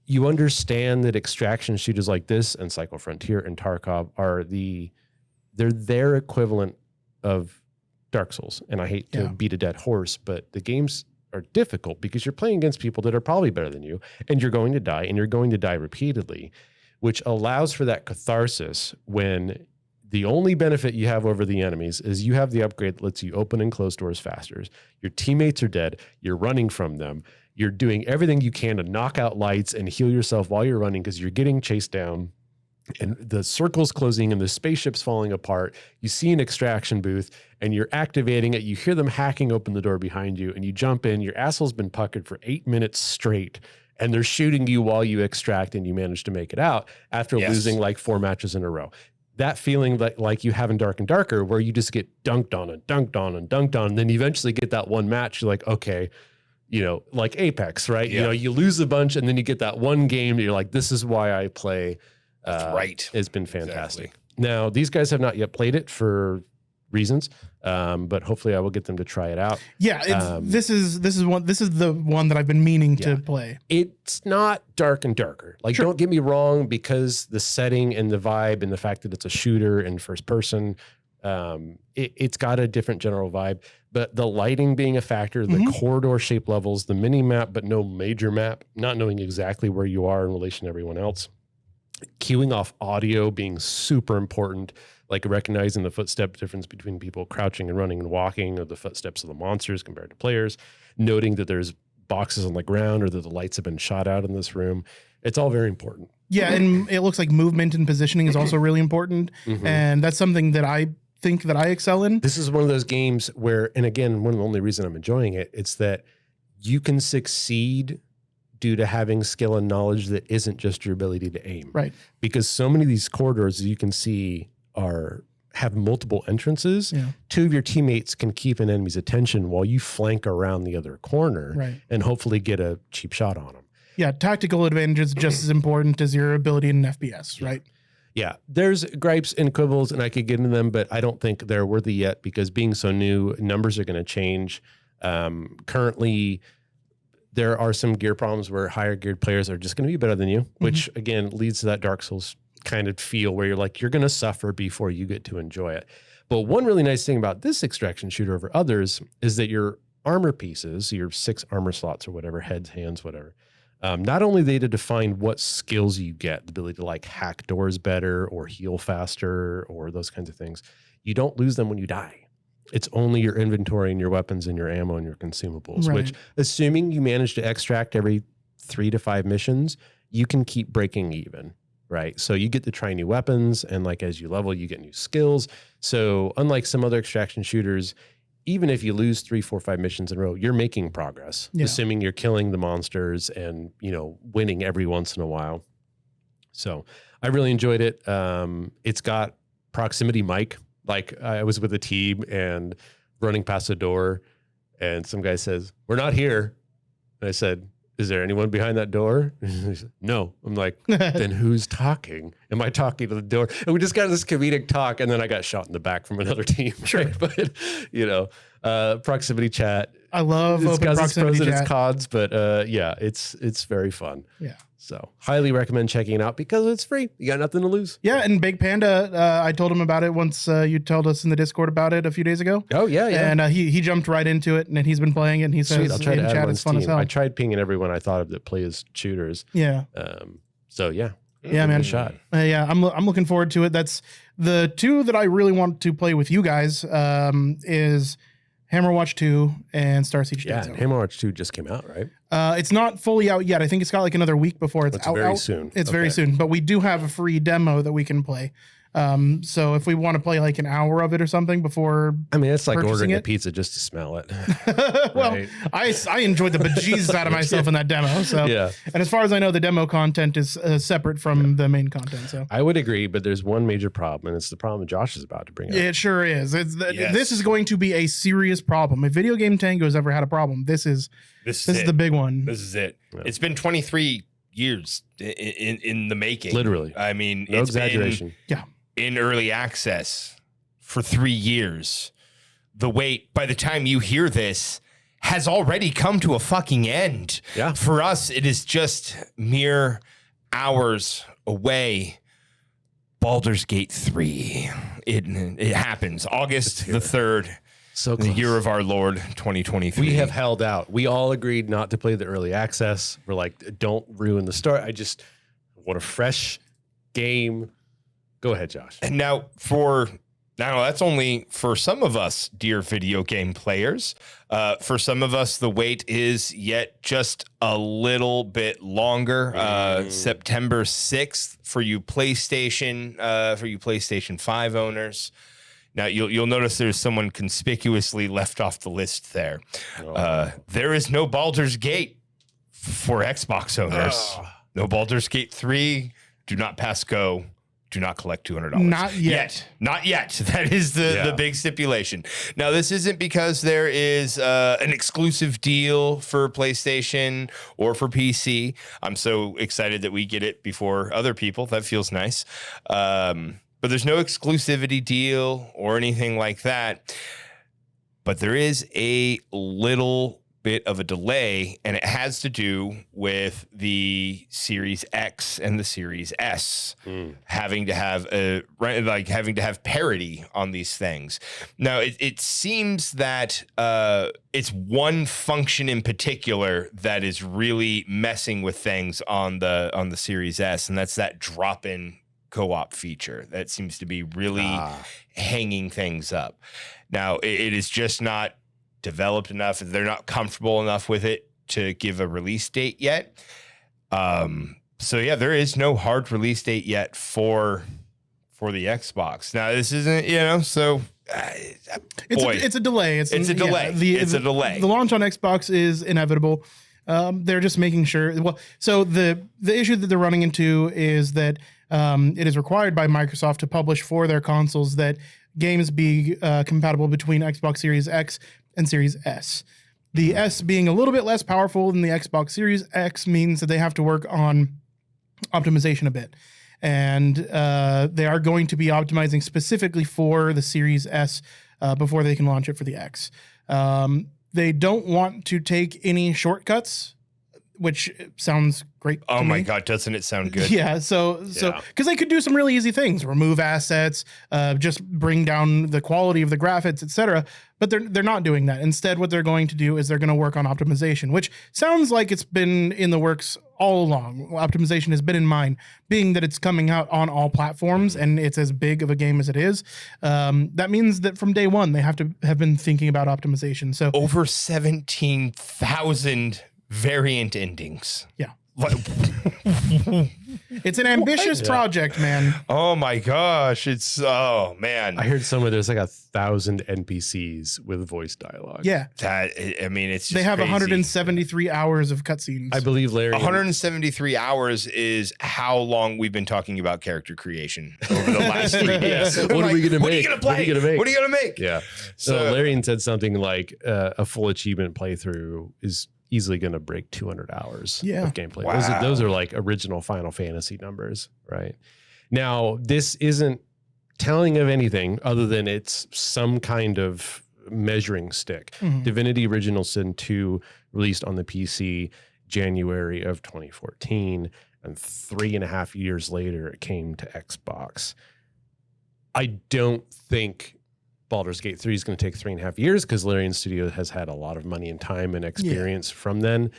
you understand that extraction shooters like this and Cycle Frontier and Tarkov are they're their equivalent of Dark Souls. And I hate to beat a dead horse, but the games are difficult because you're playing against people that are probably better than you, and you're going to die, and you're going to die repeatedly, which allows for that catharsis when the only benefit you have over the enemies is you have the upgrade that lets you open and close doors faster. Your teammates are dead. You're running from them. You're doing everything you can to knock out lights and heal yourself while you're running because you're getting chased down. And the circle's closing and the spaceship's falling apart. You see an extraction booth and you're activating it. You hear them hacking open the door behind you and you jump in. Your asshole's been puckered for 8 minutes straight and they're shooting you while you extract and you manage to make it out after losing like 4 matches in a row. That feeling like you have in Dark and Darker where you just get dunked on and dunked on and dunked on. And then you eventually get that one match. You're like, okay, like Apex, right? Yeah. You lose a bunch and then you get that one game that you're like, this is why I play. That's right. It's been fantastic. Exactly. Now, these guys have not yet played it for reasons, but hopefully I will get them to try it out. Yeah, this is the one that I've been meaning to play. It's not dark and darker. Like, don't get me wrong, because the setting and the vibe and the fact that it's a shooter in first person, it's got a different general vibe. But the lighting being a factor, the corridor shape levels, the mini map, but no major map, not knowing exactly where you are in relation to everyone else, queuing off audio being super important, like recognizing the footstep difference between people crouching and running and walking, or the footsteps of the monsters compared to players, noting that there's boxes on the ground or that the lights have been shot out in this room. It's all very important. Yeah, and it looks like movement and positioning is also really important. And that's something that I think that I excel in. This is one of those games where, and again, one of the only reason I'm enjoying it, it's that you can succeed due to having skill and knowledge that isn't just your ability to aim. Right. Because so many of these corridors you can see have multiple entrances. Yeah. Two of your teammates can keep an enemy's attention while you flank around the other corner and hopefully get a cheap shot on them. Yeah, tactical advantage is just as important as your ability in an FPS, right? Yeah, there's gripes and quibbles, and I could get into them, but I don't think they're worthy yet because being so new, numbers are going to change. Currently, there are some gear problems where higher geared players are just going to be better than you, which again leads to that Dark Souls kind of feel where you're like, you're going to suffer before you get to enjoy it. But one really nice thing about this extraction shooter over others is that your armor pieces, your 6 armor slots or whatever, heads, hands, whatever, not only they to define what skills you get, the ability to like hack doors better or heal faster or those kinds of things, you don't lose them when you die. It's only your inventory and your weapons and your ammo and your consumables, which assuming you manage to extract every 3 to 5 missions, you can keep breaking even, right? So you get to try new weapons and like as you level, you get new skills. So unlike some other extraction shooters, even if you lose 3, 4, 5 missions in a row, you're making progress, assuming you're killing the monsters and, you know, winning every once in a while. So I really enjoyed it. It's got proximity mic. Like I was with a team and running past a door and some guy says, "We're not here." And I said, "Is there anyone behind that door?" He said, "No." I'm like, "Then who's talking? Am I talking to the door?" And we just got this comedic talk, and then I got shot in the back from another team. Sure. Right? But, you know, proximity chat. I love It's open got its proximity pros and chat. its cons, but yeah, it's very fun. Yeah. So highly recommend checking it out because it's free. You got nothing to lose. Yeah, and Big Panda, I told him about it once you told us in the Discord about it a few days ago. Oh, yeah, yeah. And he jumped right into it, and he's been playing it, and he says Sweet, I'll try to in add chat one it's fun as Steam. hell. I tried pinging everyone I thought of that play as shooters. Yeah. So yeah. Yeah, man. Good shot. Yeah, I'm looking forward to it. That's the 2 that I really want to play with you guys is Hammerwatch 2 and Starsiege Yeah, Deadzone. Hammerwatch 2 just came out, right? It's not fully out yet. I think it's got like another week before it's out. Very soon. It's very soon, but we do have a free demo that we can play. So if we want to play like an hour of it or something before, I mean, it's like purchasing ordering a it. pizza just to smell it. well, Right. I enjoyed the bejesus out of myself in that demo. So, Yeah. and as far as I know, the demo content is separate from the main content. So I would agree, but there's one major problem, and it's the problem Josh is about to bring up. it sure is. Yes. This is going to be a serious problem. If Video Game Tango has ever had a problem, this is the big one. This is it. Yeah. It's been 23 years in the making. Literally. I mean, No it's exaggeration. Yeah. been in early access for 3 years. The wait, by the time you hear this, has already come to a fucking end. Yeah. For us, it is just mere hours away. Baldur's Gate 3. It happens August the 3rd. So The close. year of our Lord, 2023. We have held out. We all agreed not to play the early access. We're like, don't ruin the start. I just want a fresh game. Go ahead, Josh. And now that's only for some of us, dear video game players. For some of us, the wait is yet just a little bit longer. September 6th for you PlayStation 5 owners. Now you'll notice there's someone conspicuously left off the list there. There is no Baldur's Gate for Xbox owners. No Baldur's Gate 3. Do not pass go. Do not collect $200. Not yet. Not yet. That is the big stipulation. Now, this isn't because there is an exclusive deal for PlayStation or for PC. I'm so excited that we get it before other people. That feels nice. but there's no exclusivity deal or anything like that. But there is a little bit of a delay, and it has to do with the Series X and the Series S having to have parity on these things. Now, it seems that it's one function in particular that is really messing with things on the Series S, and that's that drop-in co-op feature that seems to be really hanging things up. Now, it is just not developed enough. They're not comfortable enough with it to give a release date yet. So yeah, there is no hard release date yet for the Xbox. Now, this isn't, so it's a delay. It's a delay. It's a delay. The launch on Xbox is inevitable. They're just making sure. Well, so the issue that they're running into is that it is required by Microsoft to publish for their consoles that games be compatible between Xbox Series X and Series S. The S being a little bit less powerful than the Xbox Series X means that they have to work on optimization a bit. And they are going to be optimizing specifically for the Series S before they can launch it for the X. They don't want to take any shortcuts, which sounds great. Oh my God, doesn't it sound good? Yeah. So because they could do some really easy things, remove assets, just bring down the quality of the graphics, etc. But they're not doing that. Instead, what they're going to do is they're going to work on optimization, which sounds like it's been in the works all along. Optimization has been in mind, being that it's coming out on all platforms and it's as big of a game as it is. That means that from day one, they have to have been thinking about optimization. So over 17,000 variant endings. Yeah. It's an ambitious project, man. Oh my gosh. Oh man. I heard somewhere there's like 1,000 NPCs with voice dialogue. Yeah. It's just they have crazy. 173 hours of cutscenes. I believe Larry. 173 hours is how long we've been talking about character creation over the last 3 days. What are we going to make? What are you going to play? What are you going to make? Yeah. So Larian said something like a full achievement playthrough is easily going to break 200 hours of gameplay. Wow. Those are like original Final Fantasy numbers, right? Now, this isn't telling of anything other than it's some kind of measuring stick. Mm-hmm. Divinity Original Sin 2 released on the PC January of 2014, and 3.5 years later, it came to Xbox. I don't think Baldur's Gate 3 is going to take 3.5 years because Larian Studio has had a lot of money and time and experience from then,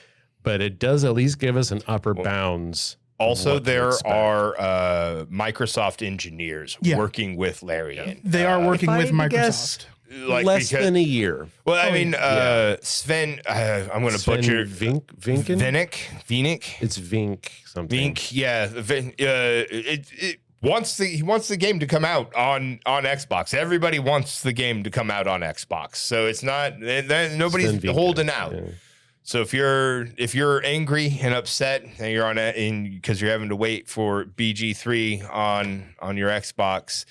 but it does at least give us an upper bounds. Also, there are Microsoft engineers working with Larian. They are working with Microsoft. Less than a year. Well, I mean, Sven, I'm going to butcher Vinik. It's Vink something. Vink, yeah. He wants the game to come out on Xbox. Everybody wants the game to come out on Xbox. So it's not nobody's holding out. Yeah. So if you're angry and upset and you're on it because you're having to wait for BG3 on your Xbox,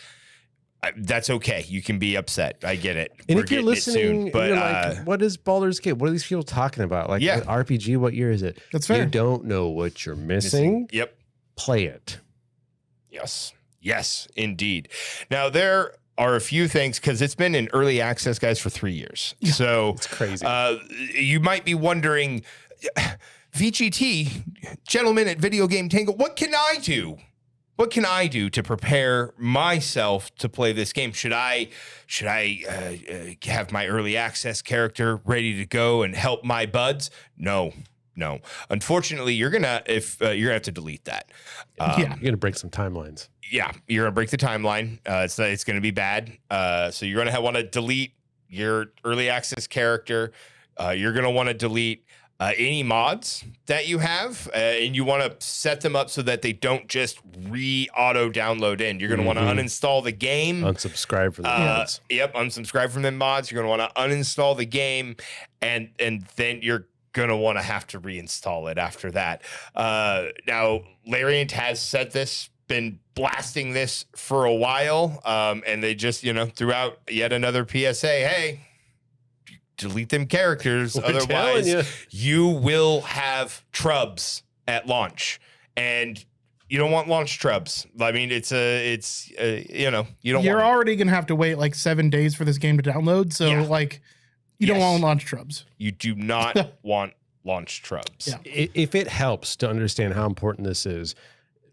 that's okay. You can be upset. I get it. And if you're listening, but you're like, what is Baldur's Gate? What are these people talking about? Like RPG, what year is it? That's fair. You don't know what you're missing. Yep. Play it. Yes, indeed. Now, there are a few things, because it's been in early access, guys, for 3 years. So it's crazy. You might be wondering, VGT, gentlemen at Video Game Tango, what can I do? What can I do to prepare myself to play this game? Should I have my early access character ready to go and help my buds? No. Unfortunately, you're gonna have to delete that. You're gonna break some timelines. Yeah, you're gonna break the timeline. It's gonna be bad. So you're gonna want to delete your early access character. You're gonna want to delete any mods that you have, and you want to set them up so that they don't just auto download in. You're gonna want to uninstall the game, unsubscribe from the mods. Yep, unsubscribe from them mods. You're gonna want to uninstall the game, and then you're gonna want to have to reinstall it after that. Now, Larian has said this, been blasting this for a while, and they just threw out yet another PSA. Hey, delete them characters, otherwise you will have trubs at launch. And You don't want launch trubs. I mean, you don't. You're want already gonna have to wait like 7 days for this game to download. So like, you don't want launch trubs. You do not want launch trubs. Yeah. If it helps to understand how important this is,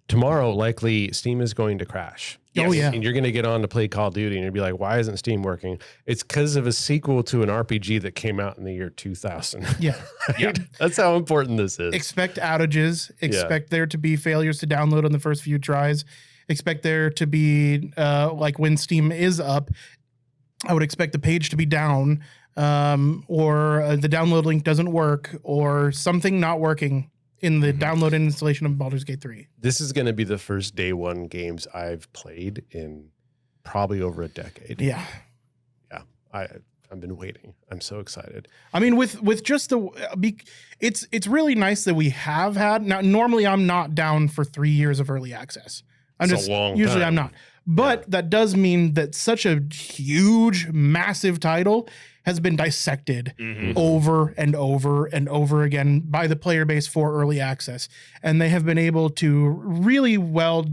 tomorrow likely Steam is going to crash. Oh, yeah. And you're going to get on to play Call of Duty and you'll be like, why isn't Steam working? It's because of a sequel to an RPG that came out in the year 2000. Yeah. Yeah. That's how important this is. Expect outages. Expect there to be failures to download on the first few tries. Expect there to be, like when Steam is up, I would expect the page to be down, or the download link doesn't work, or something not working in the download and installation of Baldur's Gate 3. This is going to be the first day one games I've played in probably over a decade. Yeah. Yeah. I've been waiting. I'm so excited. I mean, with just it's really nice that we have had. Now, normally I'm not down for 3 years of early access. It's a long usually time. I'm not. But that does mean that such a huge, massive title has been dissected over and over and over again by the player base for early access. And they have been able to really well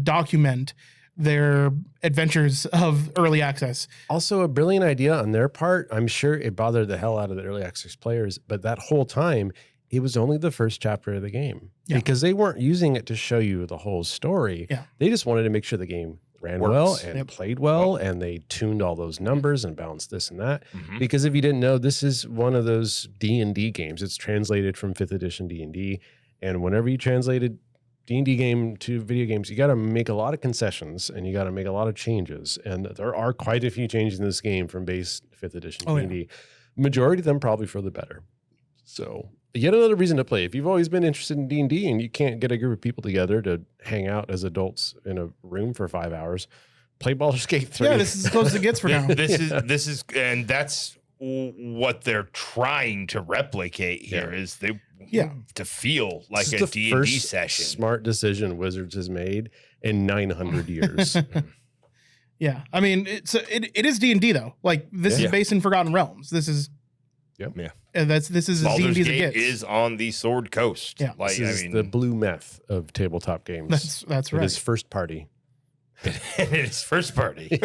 document their adventures of early access. Also a brilliant idea on their part. I'm sure it bothered the hell out of the early access players, but that whole time it was only the first chapter of the game because they weren't using it to show you the whole story. Yeah. They just wanted to make sure the game ran well and played well, and they tuned all those numbers and balanced this and that. Because if you didn't know, this is one of those D&D games. It's translated from 5th edition D&D, and whenever you translated D&D game to video games, you got to make a lot of concessions and you got to make a lot of changes. And there are quite a few changes in this game from base 5th edition D&D. Majority of them probably for the better. So yet another reason to play. If you've always been interested in D&D and you can't get a group of people together to hang out as adults in a room for 5 hours, play Baldur's Gate 3. Yeah, this is as close as it gets for now. This is, and that's what they're trying to replicate here is they to feel like a D&D session. Smart decision Wizards has made in 900 years. Yeah, I mean, it is D&D though. Like this is based in Forgotten Realms. This is this is as Baldur's D&D as it Gate gets. Is on the Sword Coast. Yeah, like this is the blue meth of tabletop games. That's right. It is first party. It's first party.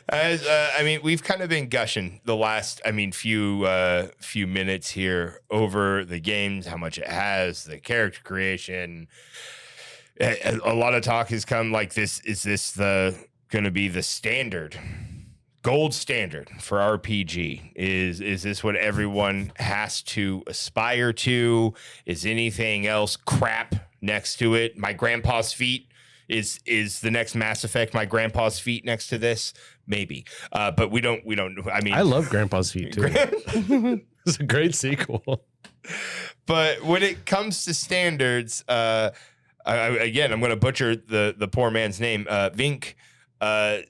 I mean, we've kind of been gushing the last, few minutes here over the games, how much it has, the character creation. A lot of talk has come like this. Is this going to be the standard, gold standard for RPG? Is this what everyone has to aspire to? Is anything else crap next to it? My grandpa's feet. Is the next Mass Effect my grandpa's feet next to this? Maybe. But we don't I mean, I love Grandpa's Feet too. It's a great sequel. But when it comes to standards, again, I'm going to butcher the poor man's name. Vink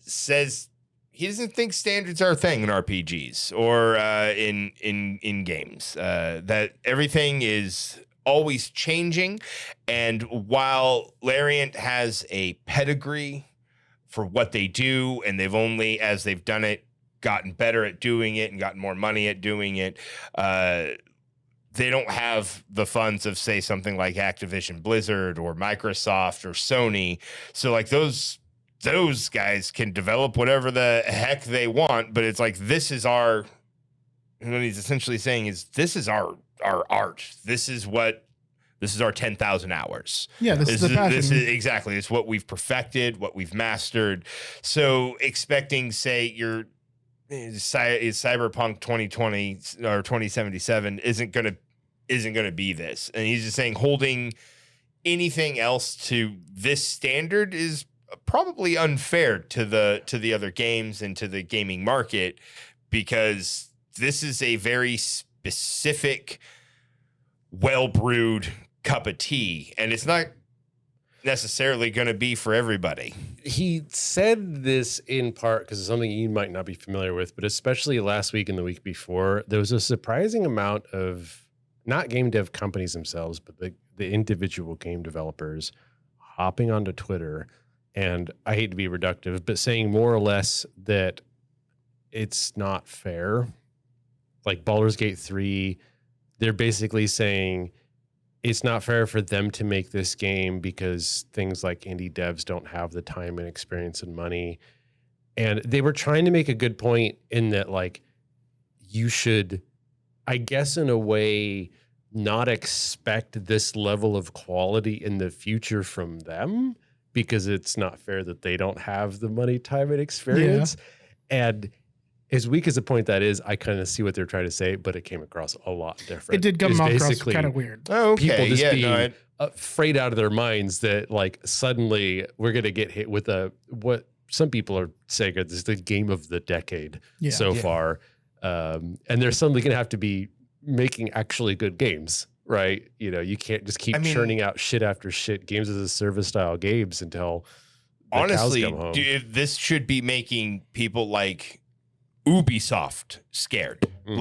says he doesn't think standards are a thing in RPGs or in games. That everything is always changing, and while Larian has a pedigree for what they do, and they've only, as they've done it, gotten better at doing it and gotten more money at doing it, they don't have the funds of, say, something like Activision Blizzard or Microsoft or Sony. So like those guys can develop whatever the heck they want, but it's like, this is our, what he's essentially saying is, this is our art. This is our 10,000 hours. Yeah, this is the passion. This is exactly. It's what we've perfected, what we've mastered. So expecting, say, your Cyberpunk 2020 or 2077 isn't gonna be this. And he's just saying holding anything else to this standard is probably unfair to the other games and to the gaming market, because this is a very specific, well-brewed cup of tea, and it's not necessarily going to be for everybody. He said this in part because it's something you might not be familiar with, but especially last week and the week before, there was a surprising amount of not game dev companies themselves, but the individual game developers hopping onto Twitter, and I hate to be reductive, but saying more or less that it's not fair. Like Baldur's Gate 3, they're basically saying it's not fair for them to make this game because things like indie devs don't have the time and experience and money. And they were trying to make a good point in that, like, you should, I guess, in a way, not expect this level of quality in the future from them, because it's not fair that they don't have the money, time, and experience. Yeah. And as weak as a point that is, I kind of see what they're trying to say, but it came across a lot different. It did come across kind of weird. Oh, okay. People just being afraid out of their minds that, like, suddenly we're going to get hit with what some people are saying is the game of the decade so far. And they're suddenly going to have to be making actually good games, right? You know, you can't just keep churning out shit after shit, games as a service style games until the cows come home. This should be making people like Ubisoft scared, or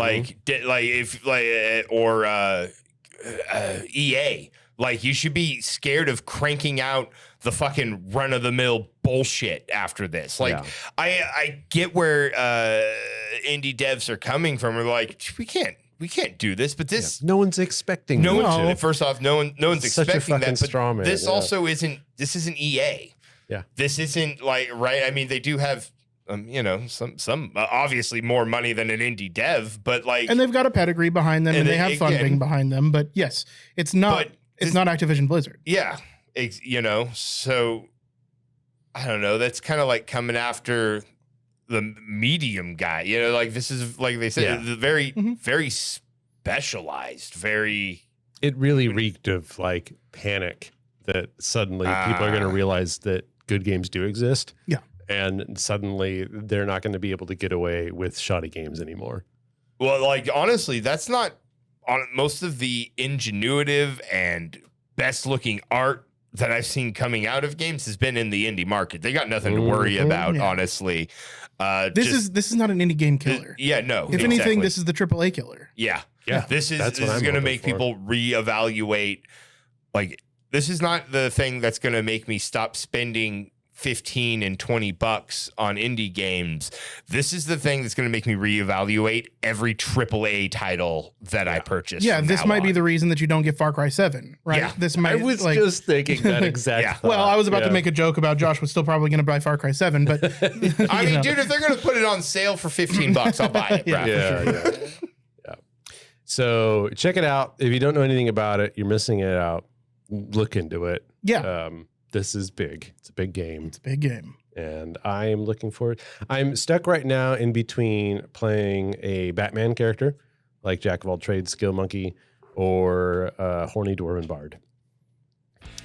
EA. Like, you should be scared of cranking out the fucking run of the mill bullshit after this. Like, I get where indie devs are coming from. We're like, we can't do this, but this no one's expecting. First off, no one's expecting that. But this also isn't. This isn't EA. Yeah, this isn't like, right. I mean, they do have some obviously more money than an indie dev, but like, and they've got a pedigree behind them, and they have funding behind them. But yes, it's not. It's not Activision Blizzard. Yeah, so I don't know. That's kind of like coming after the medium guy. You know, like, this is, like they said, very, very specialized. Very. It really reeked of like panic that suddenly people are going to realize that good games do exist. Yeah, and suddenly they're not going to be able to get away with shoddy games anymore. Well, like, honestly, that's not. On most of the ingenuitive and best looking art that I've seen coming out of games has been in the indie market. They got nothing to worry about, honestly. This is not an indie game killer. No. If anything, this is the AAA killer. Yeah. This is going to make people reevaluate. Like, this is not the thing that's going to make me stop spending $15 and $20 on indie games. This is the thing that's going to make me reevaluate every AAA title that I purchase. Yeah, this might be the reason that you don't get Far Cry 7, right? Yeah. This might, I was just thinking that exact. Well, I was about to make a joke about Josh was still probably going to buy Far Cry 7, but I mean, dude, if they're going to put it on sale for $15, I'll buy it. Yeah. So check it out. If you don't know anything about it, you're missing it out. Look into it. Yeah. This is big. It's a big game. It's a big game. And I am looking forward. I'm stuck right now in between playing a Batman character, like Jack of all trades, skill monkey, or horny dwarven bard.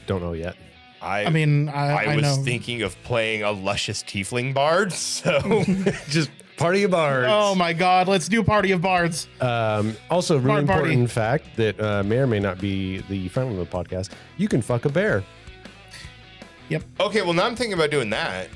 Don't know yet. I was thinking of playing a luscious tiefling bard, so just party of bards. Oh my God, let's do party of bards. Also, really important fact that may or may not be the front of the podcast. You can fuck a bear. Yep. Okay, well, now I'm thinking about doing that.